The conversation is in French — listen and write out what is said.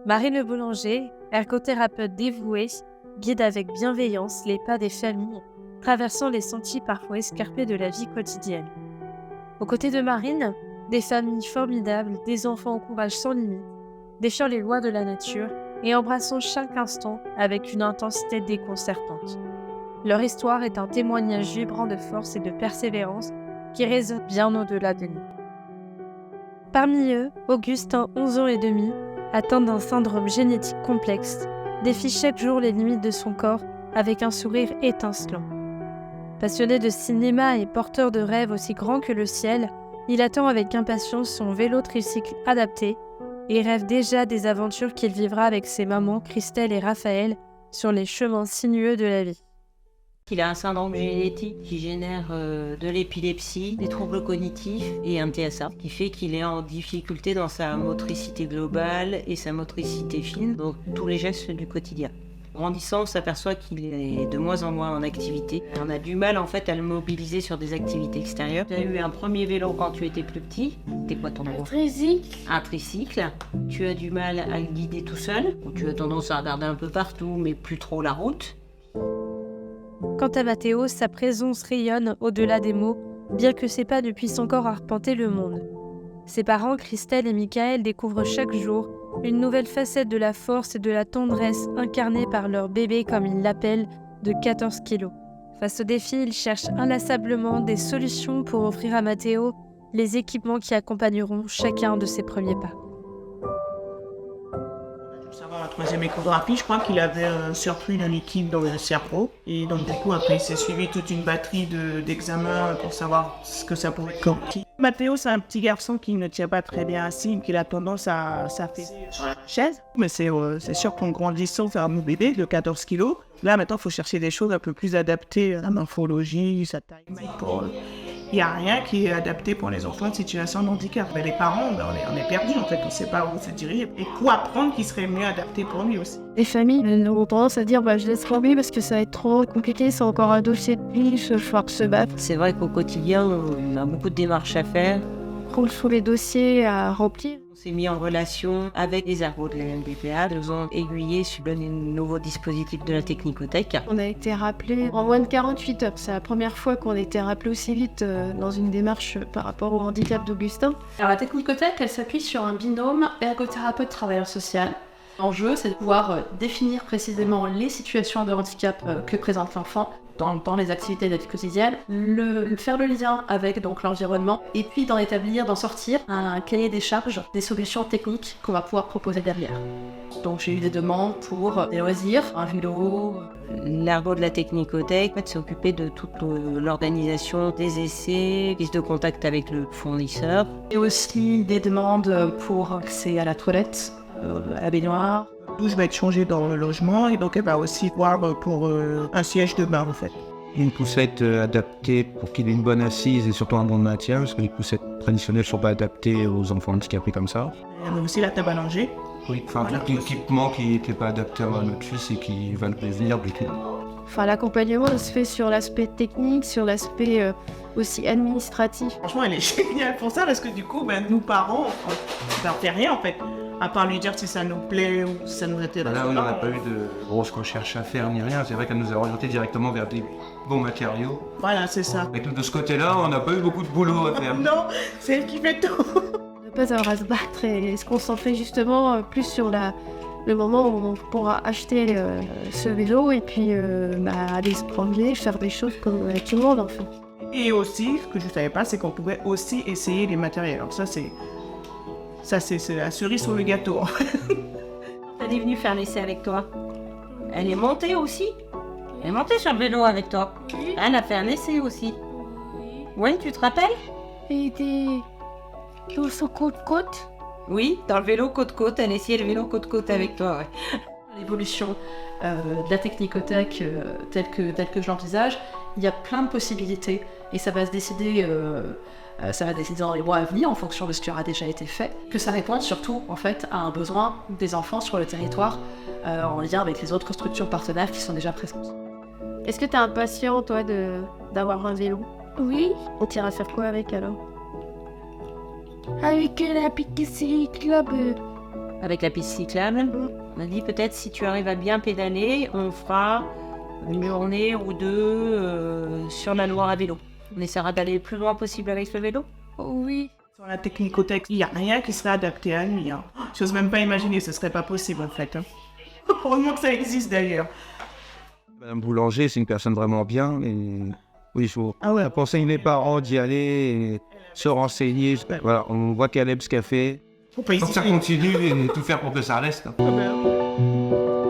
Marine Le Boulanger, ergothérapeute dévouée, guide avec bienveillance les pas des familles, traversant les sentiers parfois escarpés de la vie quotidienne. Aux côtés de Marine, des familles formidables, des enfants au courage sans limite, défiant les lois de la nature et embrassant chaque instant avec une intensité déconcertante. Leur histoire est un témoignage vibrant de force et de persévérance qui résonne bien au-delà de nous. Parmi eux, Augustin, 11 ans et demi, atteint d'un syndrome génétique complexe, défie chaque jour les limites de son corps avec un sourire étincelant. Passionné de cinéma et porteur de rêves aussi grands que le ciel, il attend avec impatience son vélo tricycle adapté et rêve déjà des aventures qu'il vivra avec ses mamans Christelle et Raphaël sur les chemins sinueux de la vie. Il a un syndrome génétique qui génère de l'épilepsie, des troubles cognitifs et un TSA, qui fait qu'il est en difficulté dans sa motricité globale et sa motricité fine, donc tous les gestes du quotidien. Grandissant, on s'aperçoit qu'il est de moins en moins en activité. On a du mal en fait à le mobiliser sur des activités extérieures. Tu as eu un premier vélo quand tu étais plus petit. C'était quoi ton nom ? Un tricycle. Un tricycle. Tu as du mal à le guider tout seul. Tu as tendance à regarder un peu partout, mais plus trop la route. Quant à Mathéo, sa présence rayonne au-delà des mots, bien que ses pas ne puissent encore arpenter le monde. Ses parents, Christelle et Michael, découvrent chaque jour une nouvelle facette de la force et de la tendresse incarnée par leur bébé, comme ils l'appellent, de 14 kilos. Face au défi, ils cherchent inlassablement des solutions pour offrir à Mathéo les équipements qui accompagneront chacun de ses premiers pas. Savoir la troisième échographie, je crois qu'il avait un surplus de liquide dans le cerveau. Et donc du coup, après, il s'est suivi toute une batterie d'examens pour savoir ce que ça pouvait être. Mathéo, c'est un petit garçon qui ne tient pas très bien assis, qui a tendance à s'affaisser sur la chaise. Mais c'est sûr qu'en grandissant, faire un bébé de 14 kilos, là maintenant, il faut chercher des choses un peu plus adaptées à la morphologie, sa taille. Il n'y a rien qui est adapté pour les enfants en situation de handicap. Mais les parents, on est perdus en fait, on ne sait pas où se diriger. Et quoi apprendre qui serait mieux adapté pour lui aussi. Les familles elles ont tendance à dire je laisse tomber parce que ça va être trop compliqué, c'est encore un dossier de plus, il faut se battre. C'est vrai qu'au quotidien, on a beaucoup de démarches à faire. Roule sous les dossiers à remplir. On s'est mis en relation avec les ergots de la MBPA. Ils nous ont aiguillés sur le nouveau dispositif de la Technicothèque. On a été rappelé en moins de 48 heures. C'est la première fois qu'on a été rappelé aussi vite dans une démarche par rapport au handicap d'Augustin. Alors la Technicothèque, elle s'appuie sur un binôme ergothérapeute-travailleur social. L'enjeu, c'est de pouvoir définir précisément les situations de handicap que présente l'enfant dans les activités de la vie quotidienne, faire le lien avec donc l'environnement et puis d'en sortir un cahier des charges, des solutions techniques qu'on va pouvoir proposer derrière. Donc j'ai eu des demandes pour des loisirs, un vélo. L'ergot de la Technicothèque s'est occupé de toute l'organisation des essais, prise de contact avec le fournisseur. Et aussi des demandes pour accès à la toilette, à la baignoire. La douche va être changée dans le logement et donc elle va aussi voir pour un siège de bain en fait. Une poussette adaptée pour qu'il ait une bonne assise et surtout un bon maintien, parce que les poussettes traditionnelles ne sont pas adaptées aux enfants handicapés comme ça. Il y a aussi la table à langer. Oui, enfin tout l'équipement qui n'était pas adapté à notre fils et qui va le prévenir du coup. L'accompagnement se fait sur l'aspect technique, sur l'aspect aussi administratif. Franchement, elle est géniale pour ça parce que du coup, nous parents, on n'en fait rien en fait. À part lui dire si ça nous plaît ou si ça nous intéresse. Là, on n'a pas eu de grosses recherches à faire ni rien. C'est vrai qu'elle nous a orientés directement vers des bons matériaux. Voilà, c'est ça. Et de ce côté-là, on n'a pas eu beaucoup de boulot à faire. Non, c'est elle qui fait tout. Ne pas avoir à se battre et se concentrer justement plus sur le moment où on pourra acheter ce vélo et puis aller se promener, faire des choses comme tout le monde en fait. Et aussi, ce que je ne savais pas, c'est qu'on pouvait aussi essayer les matériels. Alors ça, c'est la cerise sur le gâteau. Elle est venue faire l'essai avec toi. Elle est montée aussi. Elle est montée sur le vélo avec toi. Elle a fait un essai aussi. Oui, tu te rappelles ? Et était dans son côte-côte. Oui, dans le vélo côte-côte. Elle a essayé le vélo côte-côte avec toi, ouais. L'évolution de la Technicothèque telle que je l'envisage, il y a plein de possibilités et ça va se décider dans les mois à venir en fonction de ce qui aura déjà été fait, que ça répond surtout en fait à un besoin des enfants sur le territoire en lien avec les autres structures partenaires qui sont déjà présentes. Est-ce que tu es impatient toi d'avoir un vélo ? Oui, On t'ira faire quoi avec alors ? avec la Picasso Club, avec la piste cyclable. On a dit peut-être si tu arrives à bien pédaler, on fera une journée ou deux sur la Loire à vélo. On essaiera d'aller le plus loin possible avec le vélo. Oui. Sur la technicothèque, il n'y a rien qui serait adapté à lui. Hein. J'ose même pas imaginer, ce serait pas possible en fait. Hein. Heureusement que ça existe d'ailleurs. Madame Boulanger, c'est une personne vraiment bien. Et oui, il faut Ah ouais. conseiller les parents d'y aller, et se renseigner. Voilà, on voit qu'elle aime ce qu'elle fait. Faut pas Donc ça hésiter. continue et tout faire pour que ça reste. Ah ben,